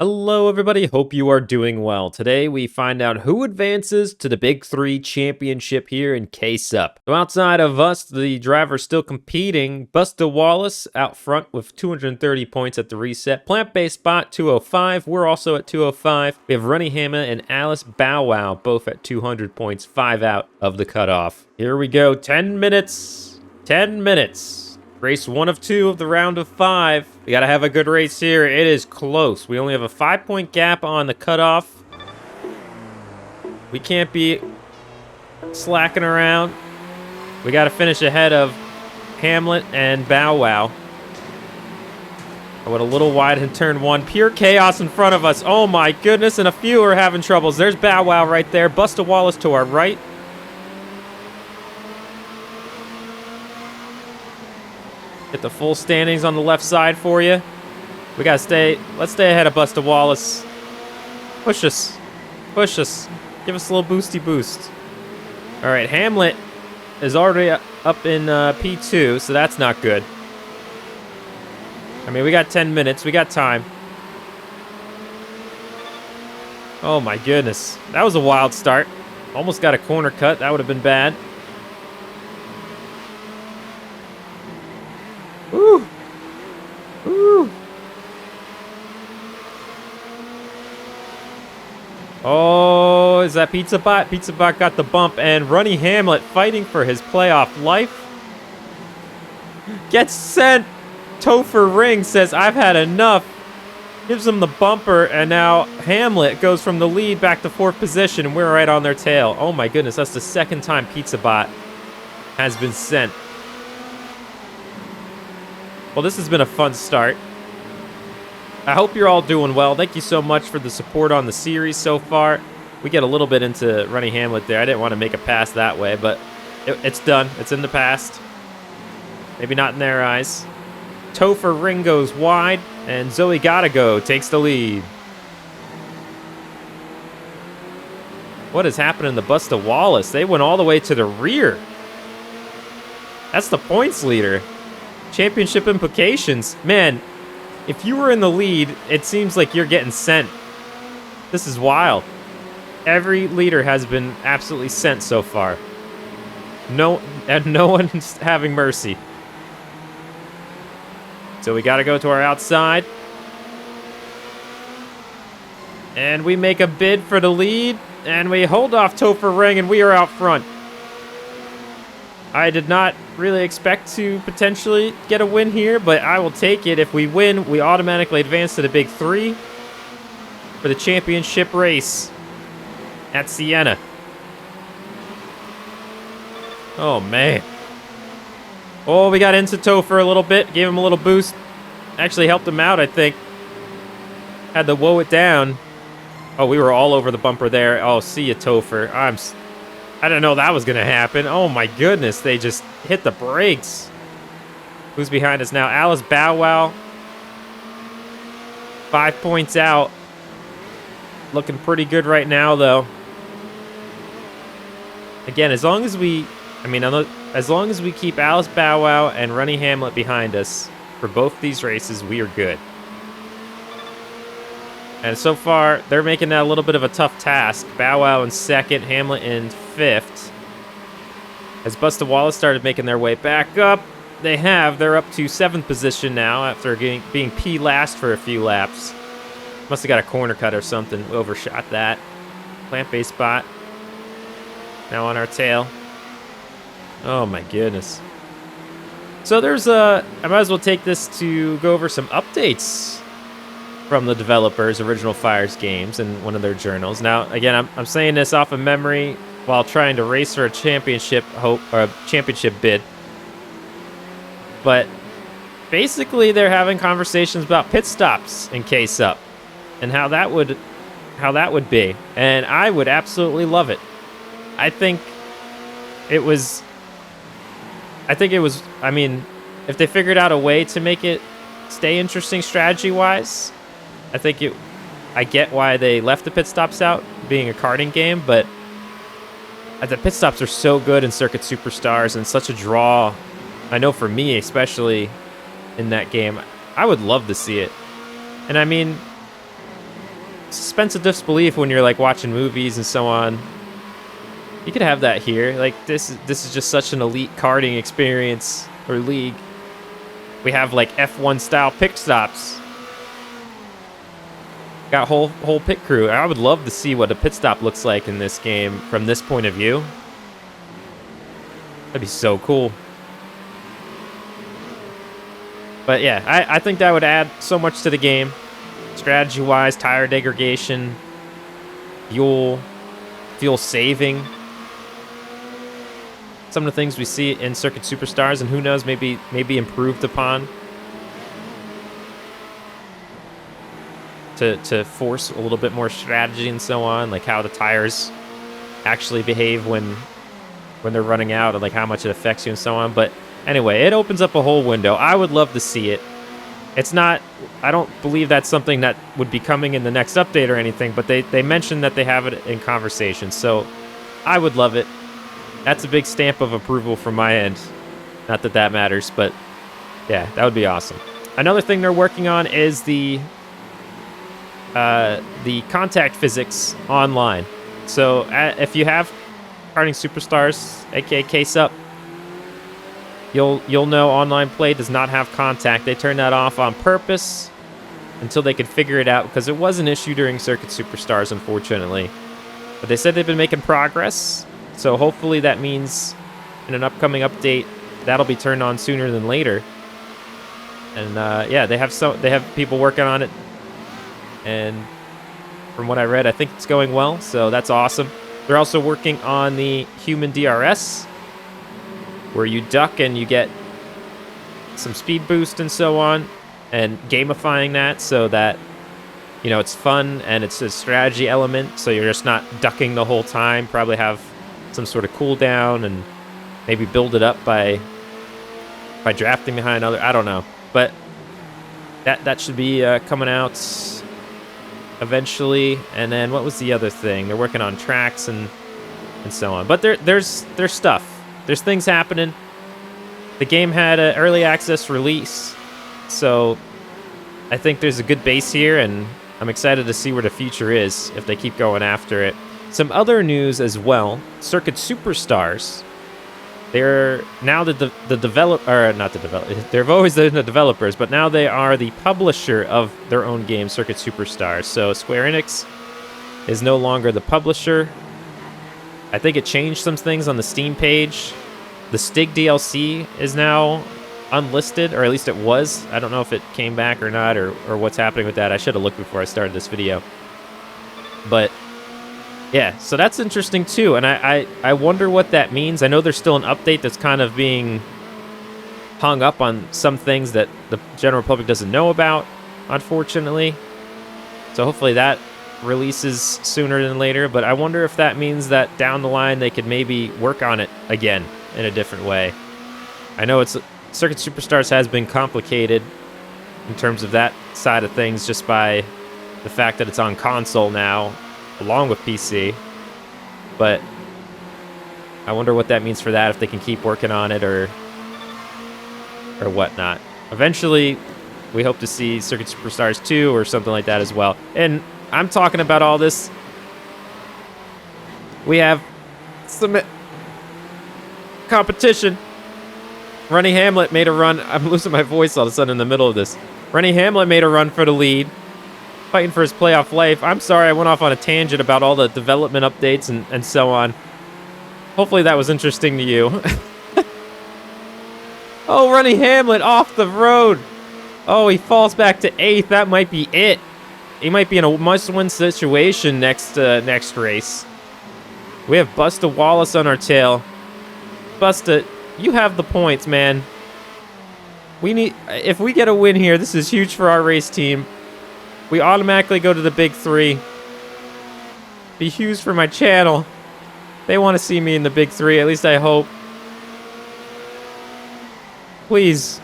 Hello, everybody. Hope you are doing well. Today, we find out who advances to the Big Three Championship here in K-Sup. So outside of us, the driver's still competing. Busta Wallace out front with 230 points at the reset. Plant-based spot, 205. We're also at 205. We have Runny Hammer and Alice Bow Wow, both at 200 points, 5 out of the cutoff. Here we go. 10 minutes. 10 minutes. Race 1 of 2 of the round of 5. We gotta have a good race here. It is close. We only have a 5-point gap on the cutoff. We can't be slacking around. We gotta finish ahead of Hamlet and Bow Wow. I went a little wide in turn 1. Pure chaos in front of us. Oh my goodness, and a few are having troubles. There's Bow Wow right there. Busta Wallace to our right. Get the full standings on the left side for you. We gotta stay. Let's stay ahead of Busta Wallace. Push us. Push us. Give us a little boosty boost. All right, Hamlet is already up in P2, so that's not good. I mean, we got 10 minutes. We got time. Oh my goodness. That was a wild start. Almost got a corner cut. That would have been bad. Woo! Woo! Oh, is that Pizza Bot? Pizza Bot got the bump, and Runny Hamlet fighting for his playoff life. Gets sent. Topher Ring says, I've had enough. Gives him the bumper, and now Hamlet goes from the lead back to 4th position, and we're right on their tail. Oh my goodness, that's the second time Pizza Bot has been sent. Well, this has been a fun start. I hope you're all doing well. Thank you so much for the support on the series so far. We get a little bit into Runny Hamlet there. I didn't want to make a pass that way, but it's done. It's in the past. Maybe not in their eyes. Topher Ring goes wide, and Zoe Gotta Go takes the lead. What is happening to Busta Wallace? They went all the way to the rear. That's the points leader. Championship implications. Man, if you were in the lead, it seems like you're getting sent. This is wild. Every leader has been absolutely sent so far. No one's having mercy. So we got to go to our outside. And we make a bid for the lead. And we hold off Topher Ring, and we are out front. I did not really expect to potentially get a win here, but I will take it. If we win, we automatically advance to the Big Three for the championship race at Siena. Oh, man. Oh, we got into Topher a little bit. Gave him a little boost. Actually helped him out, I think. Had to woe it down. Oh, we were all over the bumper there. Oh, see ya, Topher. I didn't know that was going to happen. Oh, my goodness. They just hit the brakes. Who's behind us now? Alice Bow Wow. 5 points out. Looking pretty good right now, though. Again, as long as we keep Alice Bow Wow and Runny Hamlet behind us for both these races, we are good. And so far, they're making that a little bit of a tough task. Bow Wow in 2nd, Hamlet in 5th. As Busta Wallace started making their way back up, they're up to 7th position now after being P last for a few laps. Must have got a corner cut or something, overshot that. Plant-based spot. Now on our tail. Oh my goodness. So I might as well take this to go over some updates from the developers' Original Fires games in one of their journals. Now, again, I'm saying this off of memory while trying to race for a championship bid. But basically, they're having conversations about pit stops in K-Sup and how that would be, and I would absolutely love it. I mean, if they figured out a way to make it stay interesting strategy-wise, I get why they left the pit stops out, being a karting game, but the pit stops are so good in Circuit Superstars and such a draw. I know for me, especially in that game, I would love to see it. And I mean, suspense of disbelief when you're like watching movies and so on. You could have that here. Like this is just such an elite karting experience or league. We have like F1 style pit stops. Got whole pit crew. I would love to see what a pit stop looks like in this game from this point of view. That'd be so cool. But yeah, I think that would add so much to the game. Strategy-wise, tire degradation, fuel saving. Some of the things we see in Circuit Superstars, and who knows, maybe improved upon to force a little bit more strategy and so on, like how the tires actually behave when they're running out and like how much it affects you and so on. But anyway, it opens up a whole window. I would love to see it. It's not, I don't believe that's something that would be coming in the next update or anything, but they mentioned that they have it in conversation, so I would love it. That's a big stamp of approval from my end. Not that that matters, but yeah, that would be awesome. Another thing they're working on is the contact physics online. So if you have Karting Superstars, aka Case Up, you'll know online play does not have contact. They turned that off on purpose until they could figure it out, because it was an issue during Circuit Superstars, unfortunately. But they said they've been making progress, so hopefully that means in an upcoming update that'll be turned on sooner than later. And yeah, they have people working on it, and from what I read, I think it's going well, so that's awesome. They're also working on the human DRS, where you duck and you get some speed boost and so on, and gamifying that so that, you know, it's fun and it's a strategy element, so you're just not ducking the whole time. Probably have some sort of cooldown and maybe build it up by drafting behind other, I don't know. But that should be coming out eventually. And then what was the other thing? They're working on tracks and so on. But there's stuff. There's things happening. The game had an early access release, so I think there's a good base here, and I'm excited to see where the future is if they keep going after it. Some other news as well: Circuit Superstars. They're now the developer, not the developer. They've always been the developers, but now they are the publisher of their own game, Circuit Superstars. So Square Enix is no longer the publisher. I think it changed some things on the Steam page. The Stig DLC is now unlisted, or at least it was. I don't know if it came back or not, or what's happening with that. I should have looked before I started this video. But yeah, so that's interesting too, and I wonder what that means. I know there's still an update that's kind of being hung up on some things that the general public doesn't know about, unfortunately. So hopefully that releases sooner than later, but I wonder if that means that down the line they could maybe work on it again in a different way. I know Circuit Superstars has been complicated in terms of that side of things, just by the fact that it's on console now along with PC, but I wonder what that means for that, if they can keep working on it or whatnot. Eventually we hope to see Circuit Superstars 2 or something like that as well. And I'm talking about all this. We have some competition. Rennie Hamlet made a run. I'm losing my voice all of a sudden in the middle of this. Rennie Hamlet made a run for the lead, fighting for his playoff life. I'm sorry I went off on a tangent about all the development updates and so on. Hopefully that was interesting to you. Oh, Rennie Hamlet off the road. Oh, he falls back to 8th. That might be it. He might be in a must-win situation next race. We have Busta Wallace on our tail. Busta, you have the points, man. If we get a win here, this is huge for our race team. We automatically go to the big 3. Be huge for my channel. They want to see me in the big 3, at least I hope. Please.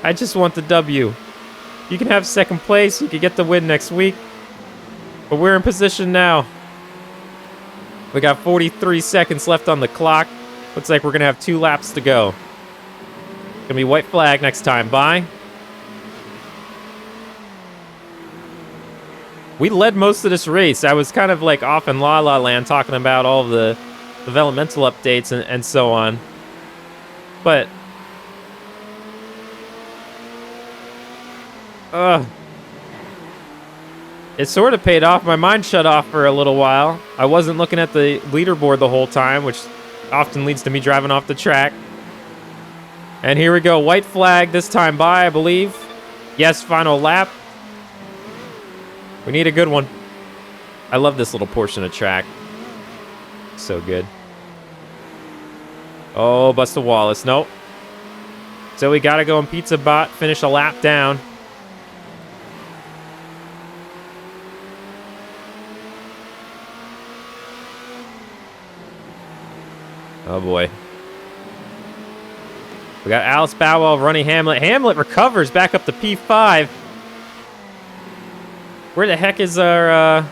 I just want the W. You can have second place, you can get the win next week. But we're in position now. We got 43 seconds left on the clock. Looks like we're going to have 2 laps to go. Gonna be white flag next time. Bye. we led most of this race. I was kind of like off in La La Land talking about all of the developmental updates and so on. But it sort of paid off. My mind shut off for a little while. I wasn't looking at the leaderboard the whole time, which often leads to me driving off the track. And here we go. White flag this time by, I believe. Yes, final lap. We need a good one. I love this little portion of track. So good. Oh, Busta Wallace. Nope. So we got to go in Pizza Bot, finish a lap down. Oh, boy. We got Alice Bowell, Ronnie Hamlet. Hamlet recovers back up to P5. Where the heck is our...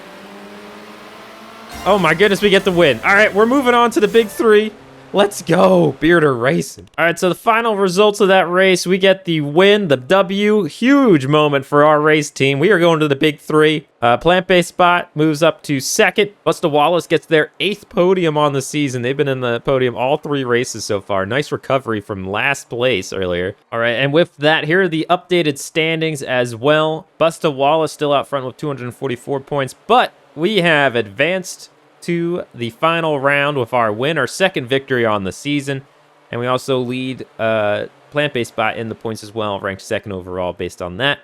Oh, my goodness, we get the win. All right, we're moving on to the big three. Let's go. Bearder racing. All right, so the final results of that race, we get the win, the W. Huge moment for our race team. We are going to the big three. Plant-based Spot moves up to second. Busta Wallace gets their 8th podium on the season. They've been in the podium all 3 races so far. Nice recovery from last place earlier. All right, and with that, here are the updated standings as well. Busta Wallace still out front with 244 points, but we have advanced to the final round with our win, our 2nd victory on the season. And we also lead Plant-based Spot in the points as well, ranked 2nd overall based on that.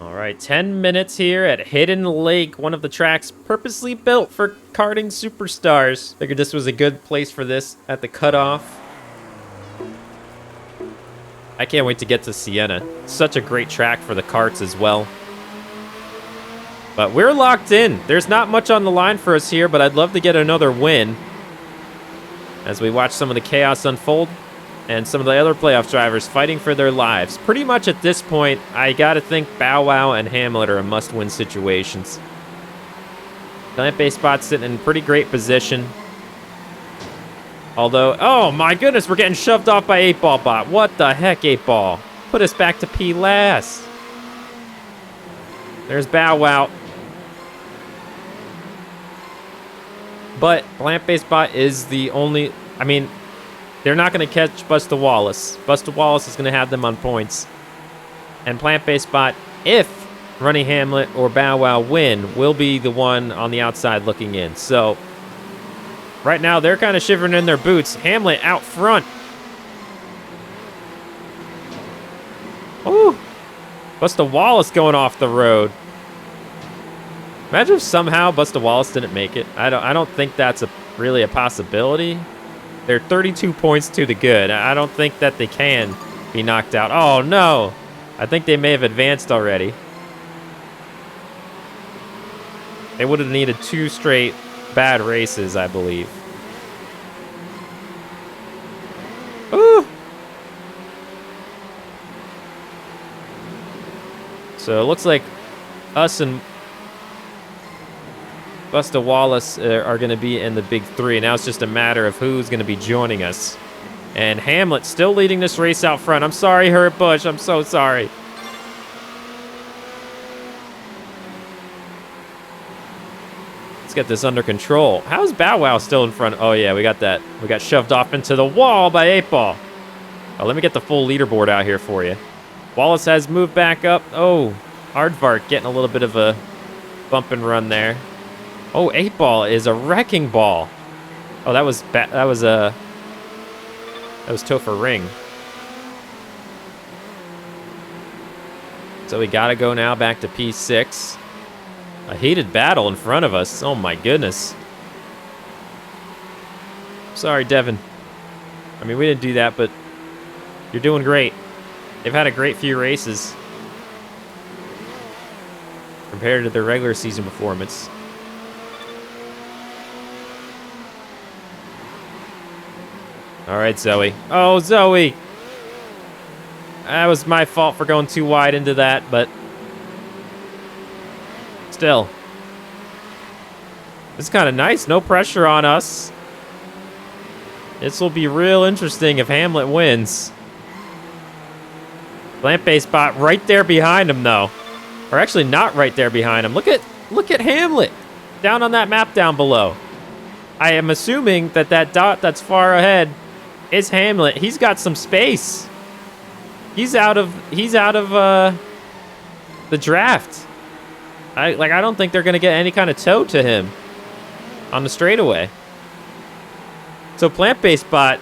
All right, 10 minutes here at Hidden Lake, one of the tracks purposely built for Karting Superstars. Figured this was a good place for this at the cutoff. I can't wait to get to Sienna. Such a great track for the karts as well. But we're locked in. There's not much on the line for us here, but I'd love to get another win as we watch some of the chaos unfold and some of the other playoff drivers fighting for their lives. Pretty much at this point, I got to think Bow Wow and Hamlet are must-win situations. Plant-based Spot's sitting in pretty great position. Although, oh my goodness, we're getting shoved off by 8-Ball Bot. What the heck, 8-Ball? Put us back to P last. There's Bow Wow. But Plant-based Bot is the only... I mean, they're not going to catch Busta Wallace. Busta Wallace is going to have them on points. And Plant-based Bot, if Ronnie Hamlet or Bow Wow win, will be the one on the outside looking in. So, right now, they're kind of shivering in their boots. Hamlet out front. Ooh. Busta Wallace going off the road. Imagine if somehow Busta Wallace didn't make it. I don't think that's really a possibility. They're 32 points to the good. I don't think that they can be knocked out. Oh, no. I think they may have advanced already. They would have needed 2 straight bad races, I believe. Ooh. So it looks like us and Busta Wallace are going to be in the big three. Now it's just a matter of who's going to be joining us. And Hamlet still leading this race out front. I'm sorry, Hurt Bush. I'm so sorry. Let's get this under control. How's Bow Wow still in front? Oh, yeah, we got that. We got shoved off into the wall by 8-Ball. Oh, let me get the full leaderboard out here for you. Wallace has moved back up. Oh, Aardvark getting a little bit of a bump and run there. Oh, 8-Ball is a wrecking ball. Oh, that was Topher Ring. So we gotta go now back to P6. A heated battle in front of us. Oh my goodness. Sorry, Devin. I mean, we didn't do that, but you're doing great. They've had a great few races compared to their regular season performance. All right, Zoe. Oh, Zoe! That was my fault for going too wide into that, but still. It's kind of nice. No pressure on us. This will be real interesting if Hamlet wins. Plant-based Spot right there behind him, though. Or actually not right there behind him. Look Look at Hamlet down on that map down below. I am assuming that that dot that's far ahead is Hamlet. He's got some space. He's out of the draft. I don't think they're gonna get any kind of tow to him on the straightaway. So plant-based bot,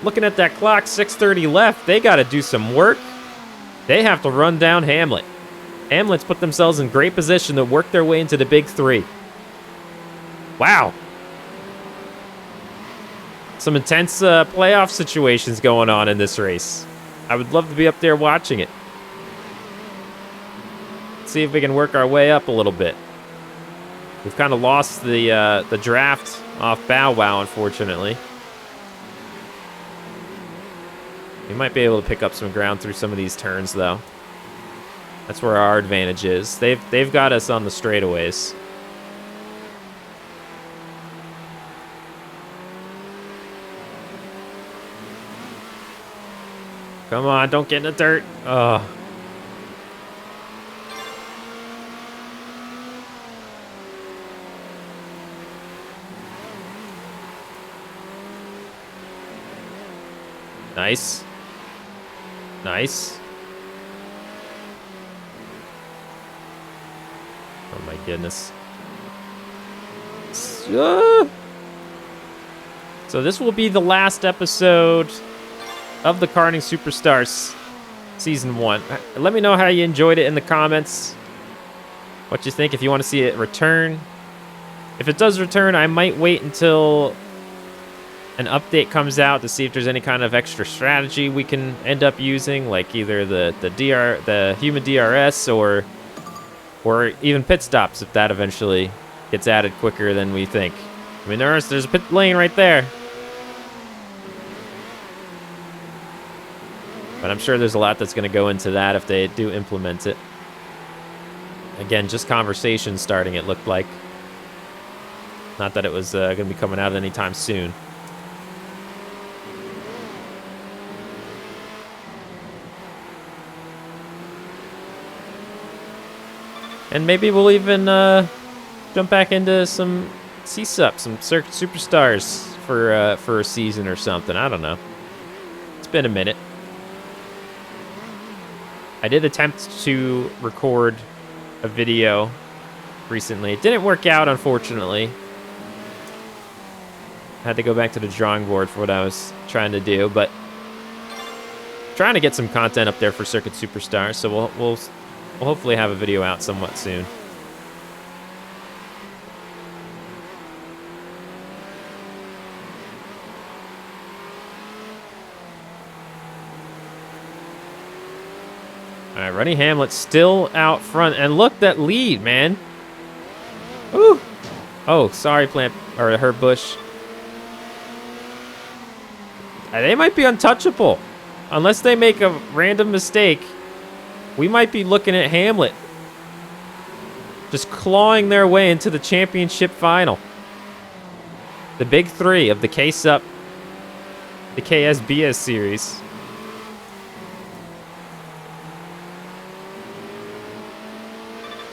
looking at that clock, 6:30 left. They got to do some work. They have to run down Hamlet. Hamlet's put themselves in great position to work their way into the big three. Wow. Some intense playoff situations going on in this race. I would love to be up there watching it. See if we can work our way up a little bit. We've kind of lost the draft off Bow Wow, unfortunately. We might be able to pick up some ground through some of these turns, though. That's where our advantage is. They've got us on the straightaways. Come on, don't get in the dirt. Oh. Nice. Nice. Oh my goodness. So this will be the last episode of the Karting Superstars Season 1. Let me know how you enjoyed it in the comments. What you think, if you want to see it return. If it does return, I might wait until an update comes out to see if there's any kind of extra strategy we can end up using, like either the human DRS or even pit stops, if that eventually gets added quicker than we think. I mean, there's a pit lane right there. But I'm sure there's a lot that's going to go into that if they do implement it. Again, just conversation starting, it looked like. Not that it was going to be coming out anytime soon. And maybe we'll even jump back into some C-Sup, some Circuit Superstars for a season or something. I don't know. It's been a minute. I did attempt to record a video recently. It didn't work out, unfortunately. I had to go back to the drawing board for what I was trying to do, but trying to get some content up there for Circuit Superstars, so we'll hopefully have a video out somewhat soon. All right, Ronnie Hamlet still out front, and look, that lead, man. Ooh. Oh, sorry, Herb Bush. They might be untouchable, unless they make a random mistake. We might be looking at Hamlet just clawing their way into the championship final. The big three of the K-Sup, the KSBS series.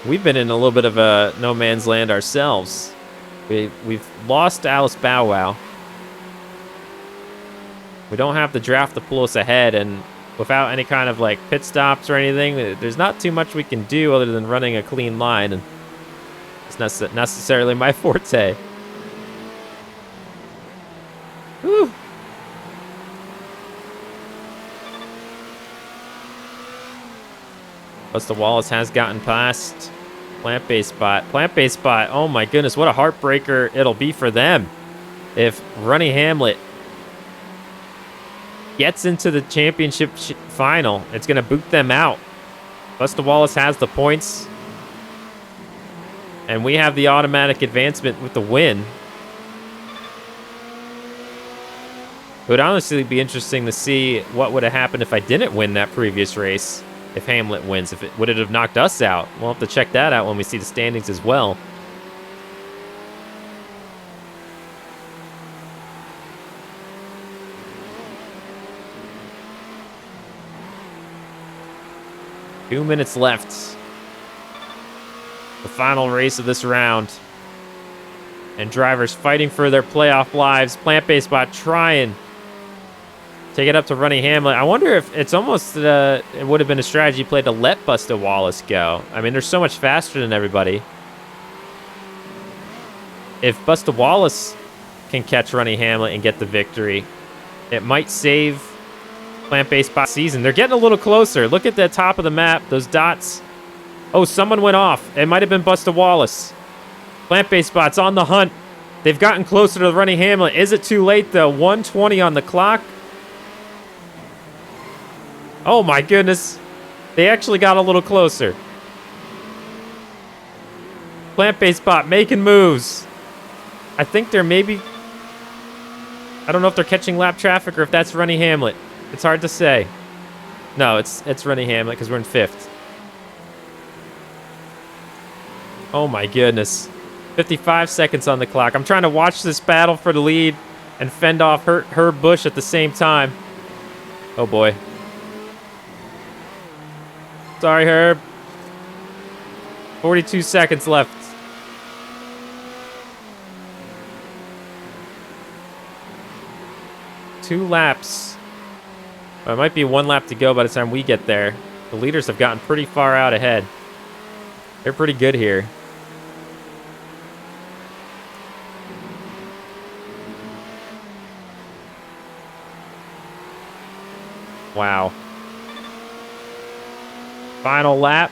We've been in a little bit of a no man's land ourselves. We've lost Alice Bow Wow. We don't have the draft to pull us ahead, and without any kind of like pit stops or anything, there's not too much we can do other than running a clean line, and it's not necessarily my forte. Whew. Buster Wallace has gotten past plant-based spot. Plant-based spot, oh my goodness, what a heartbreaker it'll be for them if Ronnie Hamlet gets into the championship final. It's going to boot them out. Buster Wallace has the points, and we have the automatic advancement with the win. It would honestly be interesting to see what would have happened if I didn't win that previous race. If Hamlet wins, would it have knocked us out? We'll have to check that out when we see the standings as well. Two minutes left The final race of this round. And drivers fighting for their playoff lives. Plant-based spot trying. Take it up to Running Hamlet. I wonder if it's almost, it would have been a strategy play to let Busta Wallace go. I mean, they're so much faster than everybody. If Busta Wallace can catch Running Hamlet and get the victory, it might save Plant-based spot season. They're getting a little closer. Look at the top of the map. Those dots. Oh, someone went off. It might have been Busta Wallace. Plant-based spot's on the hunt. They've gotten closer to the Running Hamlet. Is it too late, though? 1:20 on the clock. Oh, my goodness. They actually got a little closer. Plant-based spot making moves. I think they're maybe... I don't know if they're catching lap traffic or if that's Running Hamlet. It's hard to say. No, it's Running Hamlet because we're in 5th. Oh, my goodness. 55 seconds on the clock. I'm trying to watch this battle for the lead and fend off Herb Busch at the same time. Oh, boy. Sorry, Herb. 42 seconds left. Two laps. Well, it might be 1 lap to go by the time we get there. The leaders have gotten pretty far out ahead. They're pretty good here. Wow. Final lap.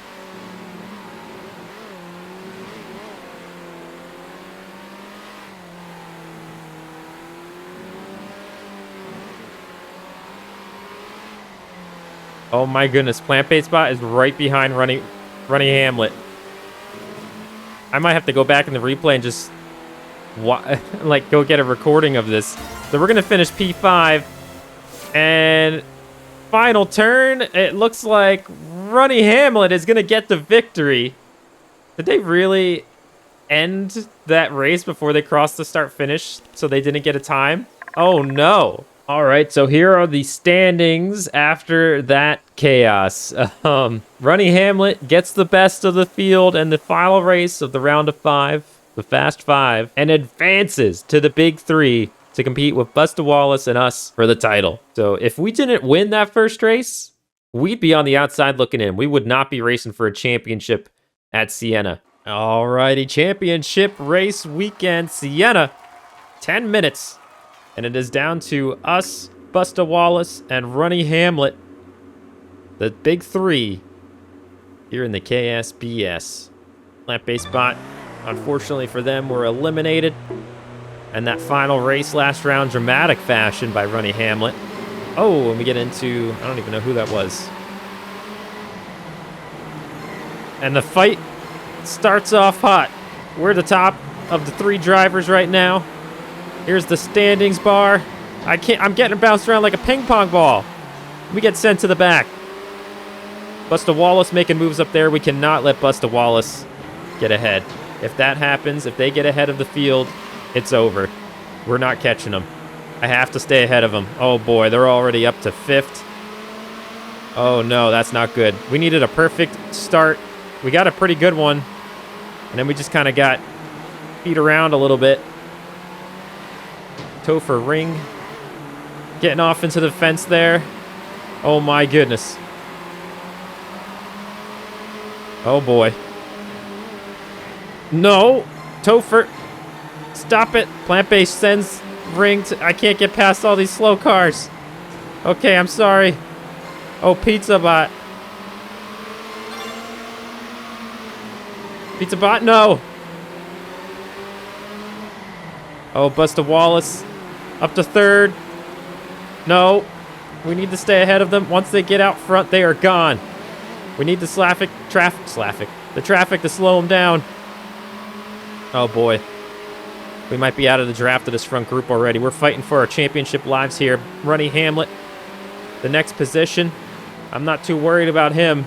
Oh my goodness, Plant-based spot is right behind Running Hamlet. I might have to go back in the replay and just like go get a recording of this. So we're gonna finish P5 and final turn. It looks like Running Hamlet is gonna get the victory. Did they really end that race before they crossed the start finish so they didn't get a time? Oh no. All right, so here are the standings after that chaos. Running Hamlet gets the best of the field and the final race of the round of 5, the Fast 5, and advances to the Big 3 to compete with Busta Wallace and us for the title. So if we didn't win that first race, we'd be on the outside looking in. We would not be racing for a championship at Siena. All righty, championship race weekend, Siena, 10 minutes. And it is down to us, Busta Wallace, and Running Hamlet. The Big 3 here in the KSBS. Plant-based spot, unfortunately for them, were eliminated. And that final race last round, dramatic fashion by Running Hamlet. Oh, and we get into, I don't even know who that was. And the fight starts off hot. We're the top of the 3 drivers right now. Here's the standings bar. I'm getting bounced around like a ping pong ball. We get sent to the back. Busta Wallace making moves up there. We cannot let Busta Wallace get ahead. If that happens, if they get ahead of the field, it's over. We're not catching them. I have to stay ahead of them. Oh boy, they're already up to 5th. Oh no, that's not good. We needed a perfect start. We got a pretty good one. And then we just kind of got beat around a little bit. Topher Ring getting off into the fence there. Oh my goodness. Oh boy. No. Topher. Stop it. Plant-based sends Ring to... I can't get past all these slow cars. Okay, I'm sorry. Oh, Pizza Bot. Pizza Bot, no. Oh, Busta Wallace. Up to 3rd. No. We need to stay ahead of them. Once they get out front, they are gone. We need the traffic to slow them down. Oh, boy. We might be out of the draft of this front group already. We're fighting for our championship lives here. Running Hamlet, the next position. I'm not too worried about him.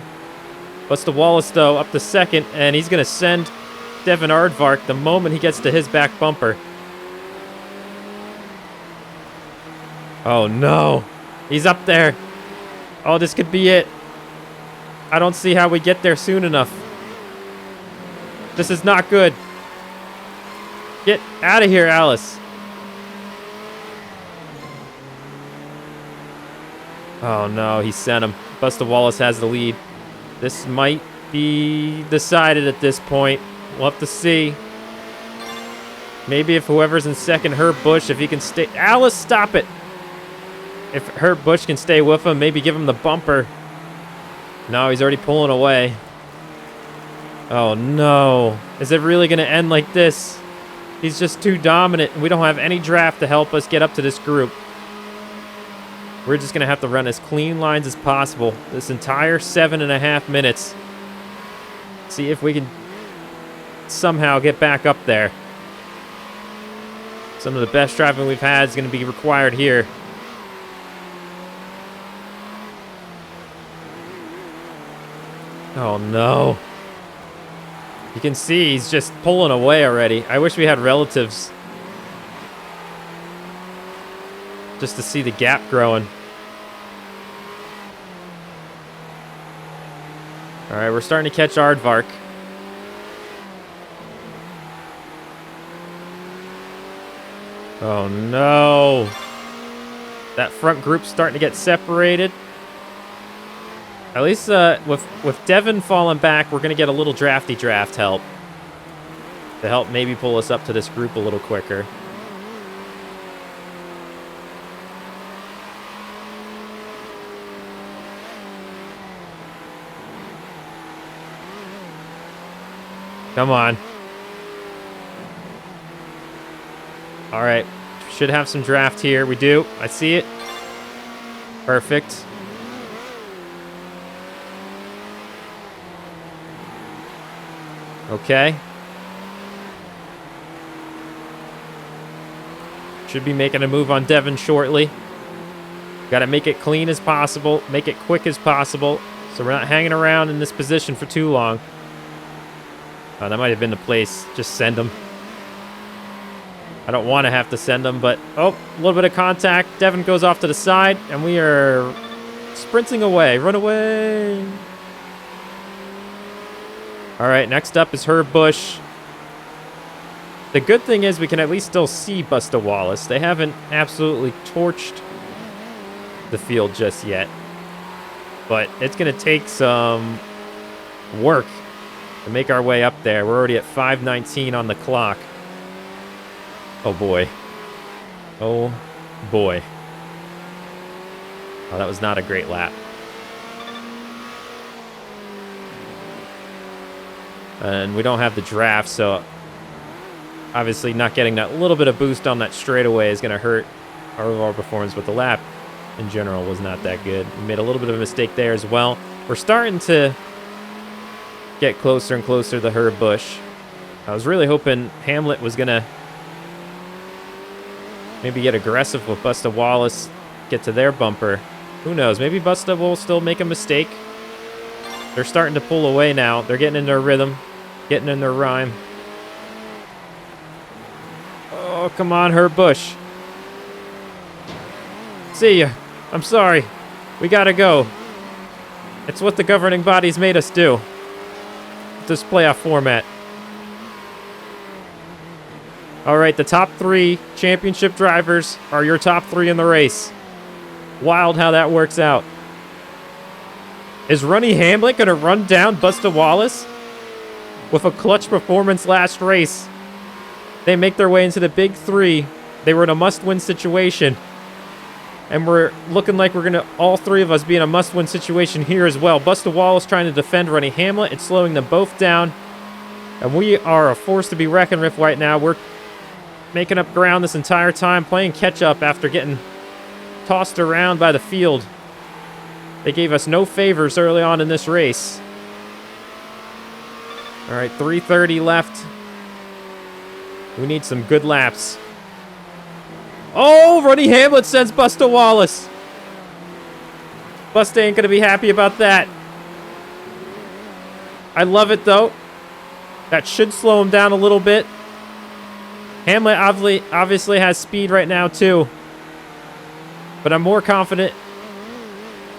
Busta Wallace, though, up to 2nd, and he's going to send Devin Aardvark the moment he gets to his back bumper. Oh, no. He's up there. Oh, this could be it. I don't see how we get there soon enough. This is not good. Get out of here, Alice. Oh, no. He sent him. Busta Wallace has the lead. This might be decided at this point. We'll have to see. Maybe if whoever's in second, Herb Busch, if he can stay... Alice, stop it! If Herb Busch can stay with him, maybe give him the bumper. No, he's already pulling away. Oh, no. Is it really going to end like this? He's just too dominant, and we don't have any draft to help us get up to this group. We're just going to have to run as clean lines as possible this entire 7.5 minutes. See if we can somehow get back up there. Some of the best driving we've had is going to be required here. Oh, no. You can see he's just pulling away already. I wish we had relatives. Just to see the gap growing. All right, we're starting to catch Aardvark. Oh, no. That front group's starting to get separated. At least with Devin falling back, we're going to get a little drafty draft help. To help maybe pull us up to this group a little quicker. Come on. All right. Should have some draft here. We do. I see it. Perfect. Okay. Should be making a move on Devin shortly. Got to make it clean as possible. Make it quick as possible. So we're not hanging around in this position for too long. Oh, that might have been the place. Just send him. I don't want to have to send him, but... Oh, a little bit of contact. Devin goes off to the side, and we are sprinting away. Run away. All right, next up is Herb Busch. The good thing is we can at least still see Busta Wallace. They haven't absolutely torched the field just yet. But it's going to take some work to make our way up there. We're already at 5:19 on the clock. Oh, boy. Oh, boy. Oh, that was not a great lap. And we don't have the draft, so obviously not getting that little bit of boost on that straightaway is going to hurt our overall performance, but the lap in general was not that good. We made a little bit of a mistake there as well. We're starting to get closer and closer to Herb Busch. I was really hoping Hamlet was going to maybe get aggressive with Busta Wallace, get to their bumper. Who knows? Maybe Busta will still make a mistake. They're starting to pull away now. They're getting in their rhythm, getting in their rhyme. Oh, come on, Herb Busch. See ya. I'm sorry. We gotta go. It's what the governing bodies made us do. This playoff format. All right, the top 3 championship drivers are your top 3 in the race. Wild how that works out. Is Ronnie Hamlet going to run down Busta Wallace with a clutch performance last race? They make their way into the big 3. They were in a must-win situation. And we're looking like we're going to, all 3 of us, be in a must-win situation here as well. Busta Wallace trying to defend Ronnie Hamlet. It's slowing them both down. And we are a force to be reckoned with right now. We're making up ground this entire time, playing catch-up after getting tossed around by the field. They gave us no favors early on in this race. All right, 3:30 left. We need some good laps. Oh, Ronnie Hamlet sends Busta Wallace. Busta ain't going to be happy about that. I love it, though. That should slow him down a little bit. Hamlet obviously has speed right now, too. But I'm more confident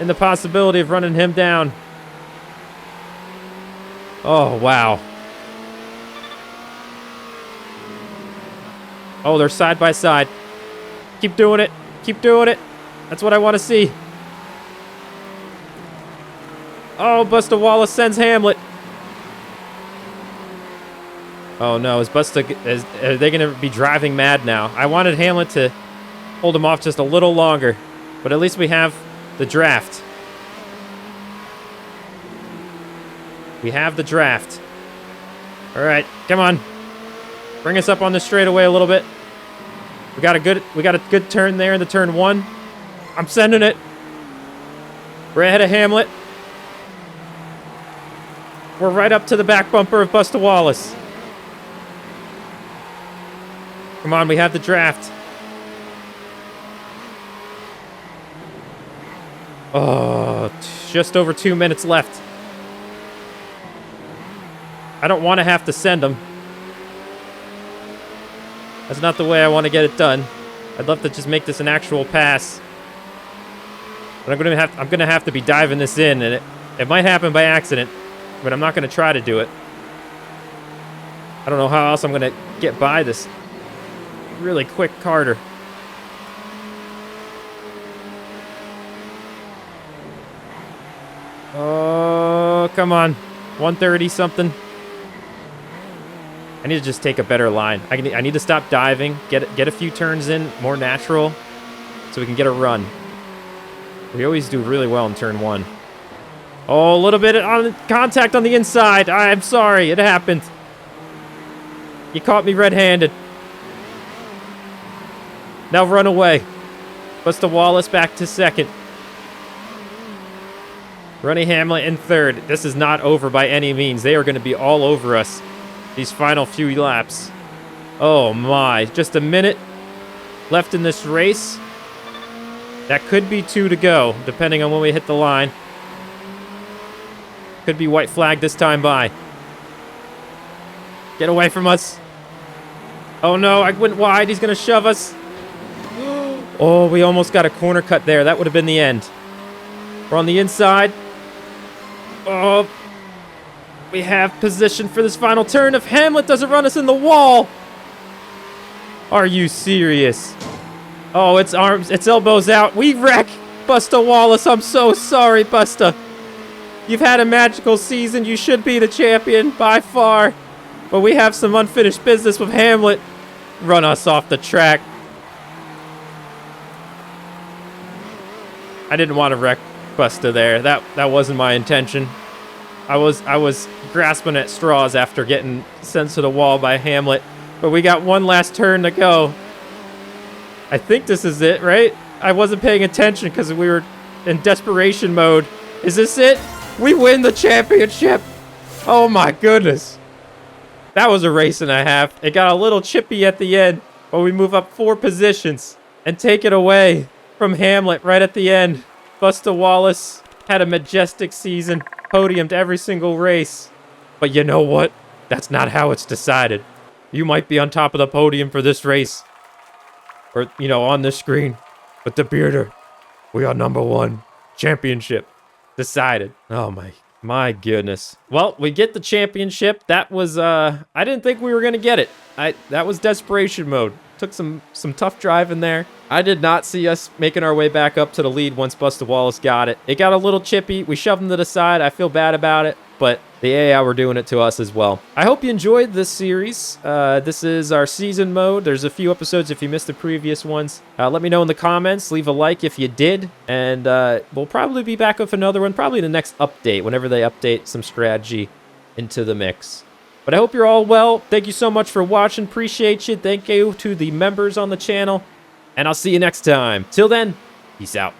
in the possibility of running him down. Oh, wow. Oh, they're side by side. Keep doing it. Keep doing it. That's what I want to see. Oh, Buster Wallace sends Hamlet. Oh no, are they going to be driving mad now? I wanted Hamlet to hold him off just a little longer, but at least we have the draft. We have the draft. All right, come on. Bring us up on the straightaway a little bit. We got a good turn there in the turn 1. I'm sending it. We're ahead of Hamlet. We're right up to the back bumper of Buster Wallace. Come on, we have the draft. Oh, just over 2 minutes left. I don't want to have to send them. That's not the way I want to get it done. I'd love to just make this an actual pass. But I'm gonna have to be diving this in, and it might happen by accident, but I'm not gonna try to do it. I don't know how else I'm gonna get by this really quick Carter. Oh, come on. 130 something. I need to just take a better line. I need to stop diving, get a few turns in, more natural, so we can get a run. We always do really well in turn 1. Oh, a little bit on contact on the inside. I'm sorry, it happened. You caught me red-handed. Now run away. Buster Wallace back to second. Ronnie Hamlet in third. This is not over by any means. They are going to be all over us these final few laps. Oh my, just a minute left in this race. That could be 2 to go, depending on when we hit the line. Could be white flag this time by. Get away from us. Oh no, I went wide. He's going to shove us. Oh, we almost got a corner cut there. That would have been the end. We're on the inside. Oh, we have position for this final turn. If Hamlet doesn't run us in the wall. Are you serious? Oh, it's arms, it's elbows out. We wreck Buster Wallace. I'm so sorry, Buster. You've had a magical season. You should be the champion by far. But we have some unfinished business with Hamlet. Run us off the track. I didn't want to wreck Buster there. That wasn't my intention. I was grasping at straws after getting sent to the wall by Hamlet. But we got one last turn to go. I think this is it, right? I wasn't paying attention because we were in desperation mode. Is this it? We win the championship. Oh my goodness. That was a race and a half. It got a little chippy at the end, but we move up 4 positions and take it away from Hamlet right at the end. Buster Wallace had a majestic season, podiumed every single race. But you know what? That's not how it's decided. You might be on top of the podium for this race, or, you know, on the screen. But the Bearder, we are #1. Championship decided. Oh my goodness. Well, we get the championship. That was, I didn't think we were going to get it. That was desperation mode. Took some tough driving there. I did not see us making our way back up to the lead once Buster Wallace got it. It got a little chippy. We shoved him to the side. I feel bad about it, but the AI were doing it to us as well. I hope you enjoyed this series. This is our season mode. There's a few episodes if you missed the previous ones. Let me know in the comments. Leave a like if you did. And we'll probably be back with another one, probably the next update, whenever they update some strategy into the mix. But I hope you're all well. Thank you so much for watching. Appreciate you. Thank you to the members on the channel. And I'll see you next time. Till then, peace out.